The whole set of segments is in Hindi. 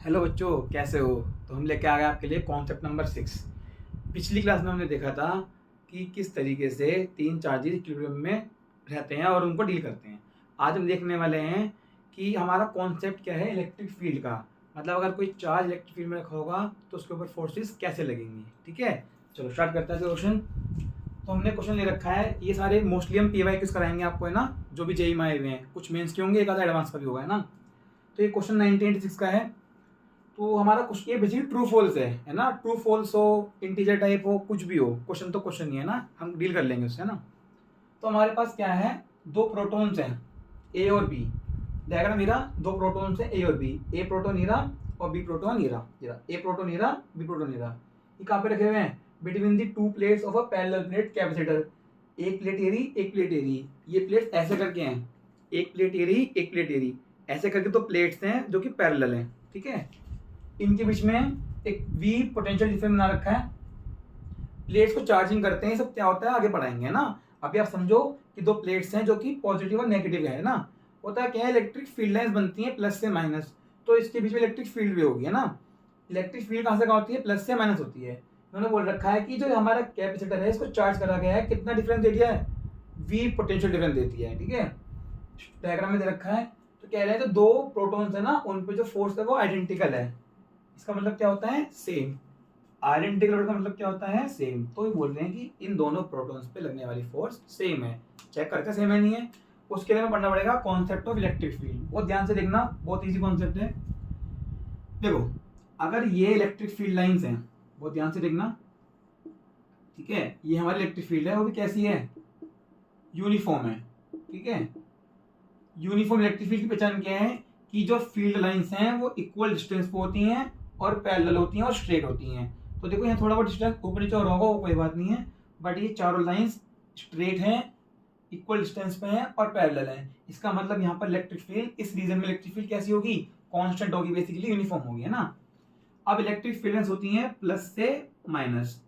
हेलो बच्चों, कैसे हो। तो हम लेके आ गए आपके लिए कॉन्सेप्ट नंबर 6। पिछली क्लास में हमने देखा था कि किस तरीके से तीन चार्जेस इक्विलिब्रियम में रहते हैं और उनको डील करते हैं। आज हम देखने वाले हैं कि हमारा कॉन्सेप्ट क्या है इलेक्ट्रिक फील्ड का। मतलब अगर कोई चार्ज इलेक्ट्रिक फील्ड में रखा होगा तो उसके ऊपर फोर्सेस कैसे लगेंगी। ठीक है, चलो स्टार्ट करते हैं क्वेश्चन। तो हमने क्वेश्चन ले रखा है, ये सारे मोस्टली हम PYQs कराएंगे आपको, है ना, जो भी जेई में आए हुए हैं। कुछ मेंस के होंगे, एक आधा एडवांस का भी होगा, है ना। तो ये क्वेश्चन 1986 का है। तो हमारा क्वेश्चन ये बेसिकली ट्रू फॉल्स है ना। ट्रू फॉल्स हो, इंटीजर टाइप हो, कुछ भी हो, क्वेश्चन तो क्वेश्चन ही है ना, हम डील कर लेंगे उससे, है ना। तो हमारे पास क्या है, दो प्रोटॉन्स हैं ए और बी। डायग्राम मेरा, दो प्रोटॉन्स हैं ए और बी। ए प्रोटॉन हीरा और बी प्रोटॉन हीरा। ए प्रोटॉन हीरा, बी प्रोटॉन हीरा। ये कहाँ पे रखे हुए हैं, between the to plates of a parallel plate capacitor. एक प्लेट एरी, एक प्लेट एरी। ये प्लेट्स ऐसे करके हैं, एक प्लेट एरी, एक प्लेट एरी, ऐसे करके दो प्लेट्स हैं जो कि पैरेलल हैं। ठीक है, इनके बीच में एक वी पोटेंशियल डिफरेंस बना रखा है। प्लेट्स को चार्जिंग करते हैं, सब क्या होता है आगे पढ़ाएंगे, है ना। अभी आप समझो कि दो प्लेट्स हैं जो कि पॉजिटिव और नेगेटिव है ना। होता है क्या है, इलेक्ट्रिक फील्ड लाइंस बनती हैं प्लस से माइनस, तो इसके बीच में इलेक्ट्रिक फील्ड भी होगी, है ना। इलेक्ट्रिक फील्ड कहाँ से कहाँ होती है, प्लस से माइनस होती है। उन्होंने बोल रखा है कि जो हमारा कैपेसिटर है इसको चार्ज करा गया है, कितना डिफरेंस दे दिया है, वी पोटेंशियल डिफरेंस देती है। ठीक है, डायग्राम में दे रखा है। तो कह रहे हैं तो दो प्रोटॉन्स है ना, उन पे जो फोर्स है वो आइडेंटिकल है। इसका मतलब क्या होता है, सेम। आइडेंटिकल का मतलब क्या होता है, सेम। तो ये बोल रहे हैं कि इन दोनों प्रोटॉन्स पे लगने वाली फोर्स सेम है। चेक करके सेम है नहीं है, उसके लिए हमें पढ़ना पड़ेगा कॉन्सेप्ट ऑफ इलेक्ट्रिक फील्ड। बहुत ध्यान से देखना, बहुत इजी कॉन्सेप्ट है। देखो, अगर ये इलेक्ट्रिक फील्ड लाइंस हैं, बहुत ध्यान से देखना। ठीक है, ये हमारी इलेक्ट्रिक फील्ड है, वो भी कैसी है, यूनिफॉर्म है। ठीक है, यूनिफॉर्म इलेक्ट्रिक फील्ड की पहचान क्या है, कि जो फील्ड लाइंस हैं वो इक्वल डिस्टेंस पे होती हैं और पैरेलल होती हैं और स्ट्रेट होती हैं। तो देखो यहाँ थोड़ा बहुत डिस्टेंस ऊपर नीचे और होगा, वो कोई बात नहीं है, बट ये चारों लाइंस स्ट्रेट हैं, इक्वल डिस्टेंस पे हैं और पैरेलल हैं। इसका मतलब यहाँ पर इलेक्ट्रिक फील्ड, इस रीजन में इलेक्ट्रिक फील्ड कैसी होगी, कांस्टेंट होगी, बेसिकली यूनिफॉर्म होगी, है ना। अब इलेक्ट्रिक फील्ड होती हैं प्लस से माइनस।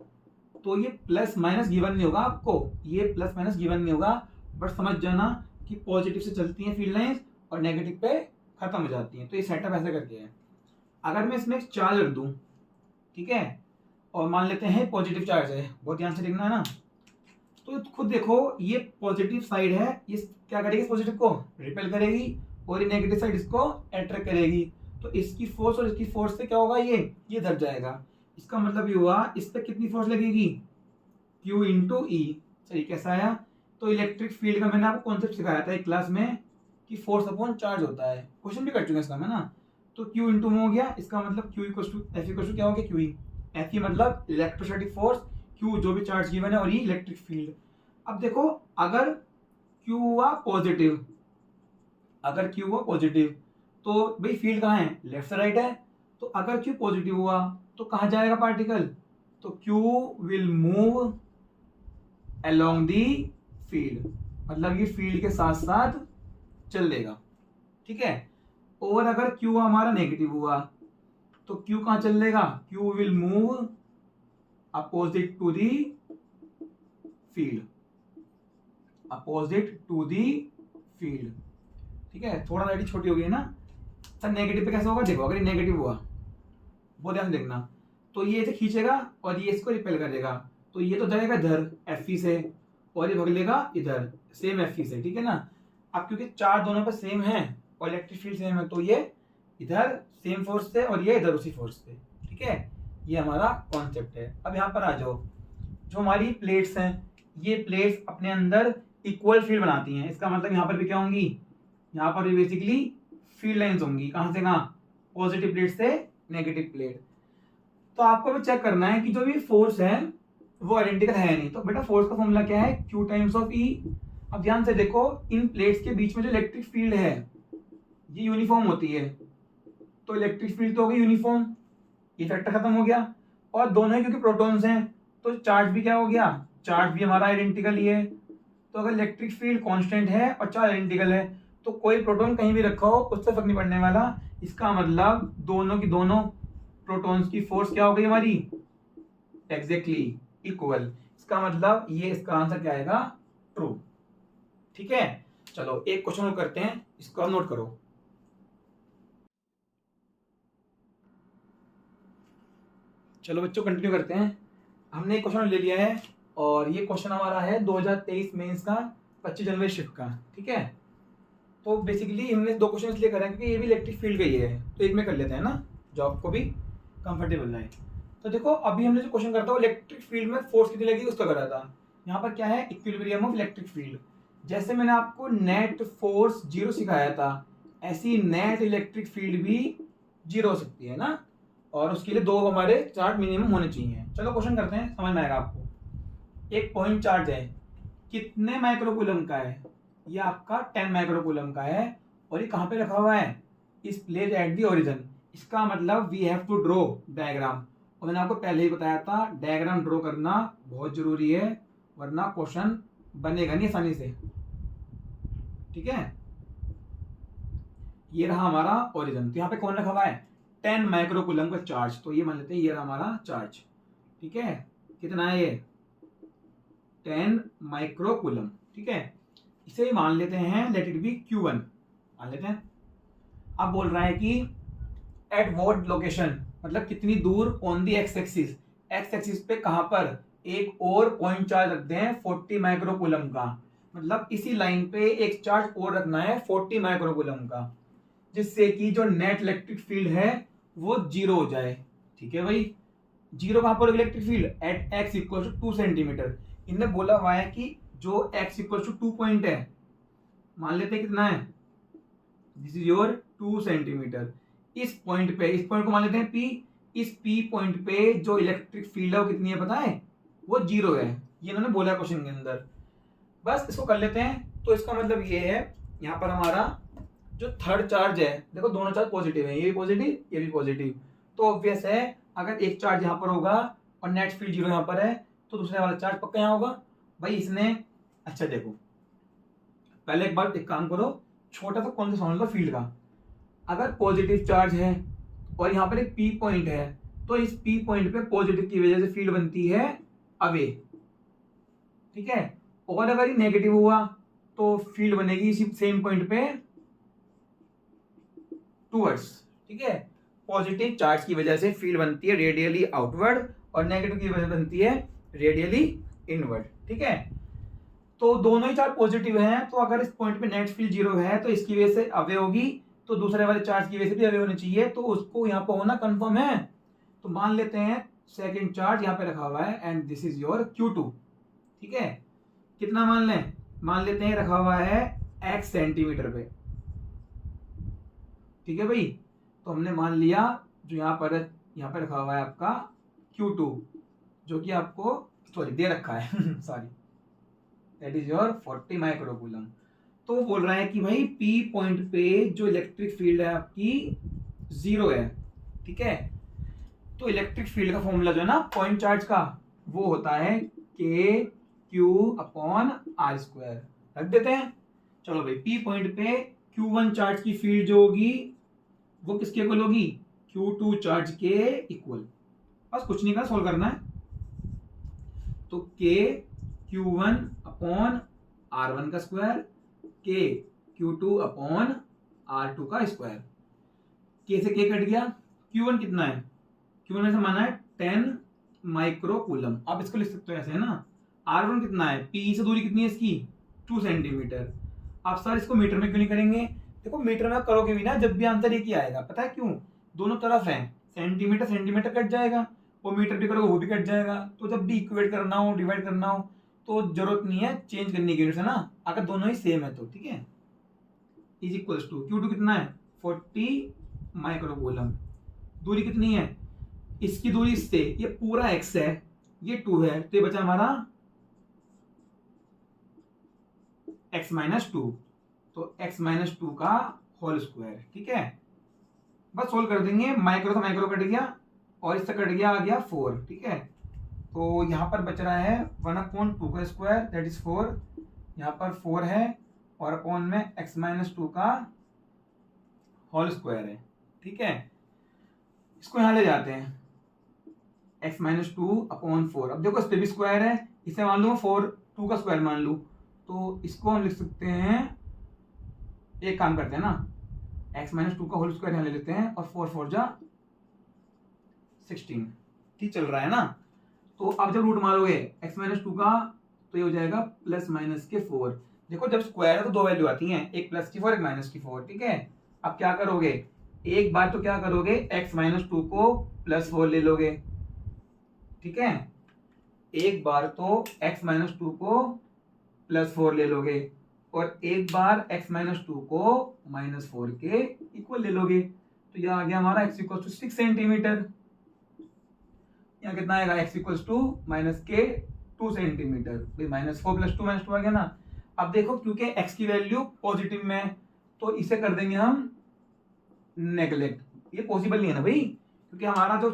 तो ये प्लस माइनस गिवन नहीं होगा आपको, ये प्लस माइनस गिवन नहीं होगा, बट समझ जाना कि पॉजिटिव से चलती हैं फील्ड लाइंस और नेगेटिव पे खत्म हो जाती हैं। तो ये सेटअप ऐसा करके है। अगर मैं इसमें एक चार्ज रख दूं, ठीक है, और मान लेते हैं पॉजिटिव चार्ज है, बहुत ध्यान से देखना है ना। तो खुद देखो, ये पॉजिटिव साइड है, ये क्या करेगी, पॉजिटिव को रिपेल करेगी और ये नेगेटिव साइड इसको अट्रैक्ट करेगी। तो इसकी फोर्स और इसकी फोर्स से क्या होगा, ये धर जाएगा। इसका मतलब ये हुआ, इस पर कितनी फोर्स लगेगी, Q इंटू ई। सही, कैसा आया। तो इलेक्ट्रिक फील्ड का मैंने आपको कॉन्सेप्ट सिखाया था एक क्लास में, कि फोर्स अपॉन चार्ज होता है, क्वेश्चन भी कर चुके हैं इसका, है ना। तो Q इंटू में हो गया, इसका मतलब Q equal to F equal to क्या हो गया, QE। F मतलब इलेक्ट्रोस्टैटिक फोर्स, Q जो भी चार्ज गिवन है, और ये इलेक्ट्रिक फील्ड। अब देखो, अगर Q हुआ पॉजिटिव, अगर Q हुआ पॉजिटिव, तो भाई फील्ड कहाँ है, लेफ्ट से राइट है। तो अगर Q पॉजिटिव हुआ तो कहाँ जाएगा पार्टिकल, तो Q will move along the field, मतलब ये फील्ड के साथ साथ चल देगा। ठीक है, और अगर Q हमारा नेगेटिव हुआ तो Q कहां चल देगा, Q will move opposite to the field, opposite to the field. ठीक है, थोड़ा राइट छोटी हो गई ना। सर नेगेटिव पे कैसे होगा, देखो अगर ये नेगेटिव हुआ, वो ध्यान देखना, तो ये इसे खींचेगा और ये इसको रिपेल करेगा। तो ये तो जाएगा इधर Fe से और ये भगलेगा इधर सेम Fe से। ठीक है ना। अब क्योंकि चार दोनों पर सेम है और इलेक्ट्रिक फील्ड सेम है, तो ये इधर सेम फोर्स से और ये इधर उसी फोर्स से। ठीक है, ये हमारा कॉन्सेप्ट है। अब यहाँ पर आ जाओ, जो हमारी प्लेट्स हैं, ये प्लेट्स अपने अंदर इक्वल फील्ड बनाती हैं। इसका मतलब यहाँ पर भी क्या होंगी, यहाँ पर भी बेसिकली फील्ड लाइंस होंगी। कहाँ से कहाँ, पॉजिटिव प्लेट से नेगेटिव प्लेट। तो आपको भी चेक करना है कि जो भी फोर्स है वो आइडेंटिकल है नहीं। तो बेटा फोर्स का फॉर्मूला क्या है, Q टाइम्स ऑफ E। अब ध्यान से देखो, इन प्लेट्स के बीच में जो इलेक्ट्रिक फील्ड है ये यूनिफॉर्म होती है, तो इलेक्ट्रिक फील्ड तो होगी यूनिफॉर्म, ये फैक्टर खत्म हो गया। और दोनों ही क्योंकि प्रोटॉन्स हैं तो चार्ज भी क्या हो गया, चार्ज भी हमारा आइडेंटिकल ही है। तो अगर इलेक्ट्रिक फील्ड कांस्टेंट है और चार्ज आइडेंटिकल है, तो कोई प्रोटॉन कहीं भी रखा हो उससे फर्क नहीं पड़ने वाला। इसका मतलब दोनों की दोनों प्रोटॉन्स की फोर्स क्या हो गई हमारी, एग्जैक्टली इक्वल। इसका मतलब ये, इसका आंसर क्या आएगा, ट्रू। ठीक है, चलो एक क्वेश्चन और करते हैं, इसको आप नोट करो। चलो बच्चों कंटिन्यू करते हैं। हमने एक क्वेश्चन ले लिया है और ये क्वेश्चन हमारा है 2023 मेंस का 25 जनवरी शिफ्ट का। ठीक है, तो बेसिकली हमने दो क्वेश्चन इसलिए करा है क्योंकि ये भी इलेक्ट्रिक फील्ड का ही है, तो एक में कर लेते हैं ना, जो आपको भी कंफर्टेबल रहे। तो देखो अभी हमने जो क्वेश्चन करता है इलेक्ट्रिक फील्ड में फोर्स कितनी लगी उसका करा था। यहाँ पर क्या है, इक्विलिब्रियम ऑफ इलेक्ट्रिक फील्ड। जैसे मैंने आपको नेट फोर्स 0 सिखाया था, ऐसी नेट इलेक्ट्रिक फील्ड भी 0 हो सकती है ना, और उसके लिए दो हमारे चार्ज मिनिमम होने चाहिए। चलो क्वेश्चन करते हैं, समझ में आएगा आपको। एक पॉइंट चार्ज है, कितने माइक्रोकूलम का है, ये आपका 10 माइक्रोकूलम का है, और ये कहाँ पे रखा हुआ है, इस प्लेस एट दी ओरिजिन। इसका मतलब we have to draw diagram, और मैंने आपको पहले ही बताया था डायग्राम ड्रॉ करना बहुत जरूरी है, वरना क्वेश्चन बनेगा नहीं आसानी से। ठीक है, ये रहा हमारा ओरिजिन। तो यहाँ पे कौन रखा हुआ है, 10 माइक्रोकूलम का चार्ज। तो ये मान लेते हैं ये रहा हमारा चार्ज। ठीक है, कितना है ये, 10 माइक्रोकूलम। ठीक है, इसे मान लेते हैं लेट इट बी Q1 मान लेते हैं। अब बोल रहा है कि एट व्हाट लोकेशन, मतलब कितनी दूर on the x axis, x axis पे कहां पर एक और पॉइंट चार्ज रखते हैं 40 माइक्रोकूलम का, मतलब इसी लाइन पे एक चार्ज और रखना है 40 माइक्रोकूलम का, जिससे कि जो नेट इलेक्ट्रिक फील्ड है वो 0 हो जाए। ठीक है भाई, 0 कहां पर electric field, at x equal to 2 centimetre. इनने बोला हुआ है कि जो x इक्वल टू 2 पॉइंट है, मान लेते हैं कितना है, दिस इज योर 2 सेंटीमीटर। इस पॉइंट पे, इस पॉइंट को मान लेते हैं P, इस P पॉइंट पे जो इलेक्ट्रिक फील्ड है वो कितनी है पता है, वो 0 है। ये इन्होंने बोला क्वेश्चन के अंदर। बस इसको कर लेते हैं। तो इसका मतलब ये है, यहाँ पर हमारा जो थर्ड चार्ज है, देखो दोनों चार्ज पॉजिटिव है, ये भी पॉजिटिव ये भी पॉजिटिव, तो ऑब्वियस है अगर एक चार्ज यहाँ पर होगा और नेट फील्ड 0 यहाँ पर है, तो दूसरे वाला चार्ज पक्का यहाँ होगा भाई। इसने, अच्छा देखो पहले एक बार एक काम करो, छोटा सा कौन सा समझ लो फील्ड का। अगर पॉजिटिव चार्ज है और यहाँ पर एक P पॉइंट है, तो इस P पॉइंट पे पॉजिटिव की वजह से फील्ड बनती है अवे। ठीक है, और अगर ये नेगेटिव हुआ तो फील्ड बनेगी इसी सेम पॉइंट पे टूवर्ड्स। ठीक है, पॉजिटिव चार्ज की वजह से फील्ड बनती है रेडियली आउटवर्ड, और नेगेटिव की वजह से बनती है रेडियली इनवर्ड। ठीक है, तो दोनों ही चार्ज पॉजिटिव हैं, तो अगर इस पॉइंट पे नेट फील्ड 0 है तो इसकी वजह से अवे होगी, तो दूसरे वाले चार्ज की वजह से भी अवे होनी चाहिए, तो उसको यहाँ पे होना कंफर्म है। तो मान लेते हैं सेकंड चार्ज यहाँ पे रखा हुआ है and this is your Q2। ठीक है, कितना मान लें, मान लेते हैं रखा हुआ है x सेंटीमीटर पे। ठीक है भाई, तो हमने मान लिया जो यहाँ पर रखा हुआ है आपका Q2, जो कि आपको सॉरी दे रखा है sorry, that is your 40 microcoulomb. तो वो बोल रहा है कि भाई P पॉइंट पे जो इलेक्ट्रिक फील्ड है आपकी 0 है। ठीक है, तो इलेक्ट्रिक फील्ड का फॉर्मूला जो है ना पॉइंट चार्ज का, वो होता है KQ/R²। रख देते हैं। चलो भाई, P पॉइंट पे Q1 चार्ज की फील्ड जो होगी वो किसके इक्वल होगी, Q2 चार्ज के इक्वल। बस कुछ नहीं का सोल्व करना है। तो KQ1/R1 का स्क्वायर, KQ2/R2 का स्क्वायर। K से K कट गया, Q1 कितना है, Q1 में से माना है 10 माइक्रोकूलम। आप इसको लिख सकते हो ऐसे है ना। R1 कितना है, P से दूरी कितनी है इसकी, 2 सेंटीमीटर। आप सर इसको मीटर में क्यों नहीं करेंगे, देखो मीटर में करोगे भी ना जब भी आंसर एक ही आएगा, पता है क्यों, दोनों तरफ है, सेंटीमीटर सेंटीमीटर कट जाएगा, वो मीटर भी करोगे वो भी कट जाएगा। तो जब भी इक्वेट करना हो, डिवाइड करना हो, तो जरूरत नहीं है चेंज करने की यूनिट्स है ना, अगर दोनों ही सेम है तो। ठीक है, इज इक्वल्स टू Q2 कितना है 40 माइक्रोकूलम। दूरी कितनी है, इसकी दूरी इससे, ये पूरा x है, ये 2 है, तो ये बचा हमारा x-2, तो x-2 का होल स्क्वायर। ठीक है, बस सोल्व कर देंगे। माइक्रो से माइक्रो कट गया और इससे कट गया, आ गया 4। ठीक है, तो यहाँ पर बच रहा है 1/2 का स्क्वायर दैट इज 4, यहाँ पर 4 है और अपॉन में x-2 का होल स्क्वायर है। ठीक है, इसको यहाँ ले जाते हैं, x-2/4। अब देखो इस पे भी स्क्वायर है, इसे मान लूँ 2 का स्क्वायर मान लूँ, तो इसको हम लिख सकते हैं, एक काम करते हैं ना, x-2 का होल स्क्वायर यहाँ ले लेते हैं और 4 4 जा 16। ठीक चल रहा है ना। तो अब जब रूट मारोगे x माइनस 2 का तो ये हो जाएगा प्लस माइनस के 4। देखो जब स्क्वायर है तो दो वैल्यू आती हैं, एक प्लस की 4 एक माइनस की 4। ठीक है, अब क्या करोगे, एक बार तो क्या करोगे x माइनस 2 को प्लस 4 ले लोगे। ठीक है, एक बार तो x माइनस 2 को प्लस 4 ले लोगे और एक बार x माइनस 2 को माइनस 4 के इक्वल ले लोगे। तो यह आ गया हमारा x इक्वल टू 6 सेंटीमीटर। यहाँ कितना आएगा x इक्वल टू माइनस के 2 सेंटीमीटर। भाई माइनस 4 प्लस 2 माइनस 2 आ गया ना। अब देखो क्योंकि x की वैल्यू पॉजिटिव में है तो इसे कर देंगे हम नेगलेक्ट। ये पॉसिबल नहीं है ना भाई, क्योंकि हमारा जो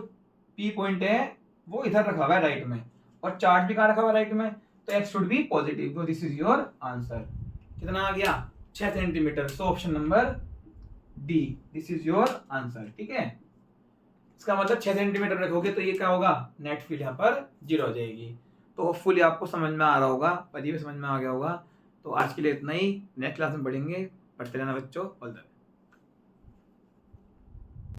P पॉइंट है वो इधर रखा हुआ है राइट में और चार्ज भी कहाँ रखा हुआ है राइट में, तो x शुड बी पॉजिटिव। तो दिस इज योर आंसर। कितना आ गया 6 centimetre. So option number D, this is your answer. ठीक है, इसका मतलब 6 सेंटीमीटर रखोगे तो ये क्या होगा, नेट फील्ड यहाँ पर 0 हो जाएगी। तो होपफुली आपको समझ में आ रहा होगा, पति भी समझ में आ गया होगा। तो आज के लिए इतना ही, नेक्स्ट क्लास में पढ़ेंगे। पढ़ते रहना बच्चों, ऑल द बेस्ट।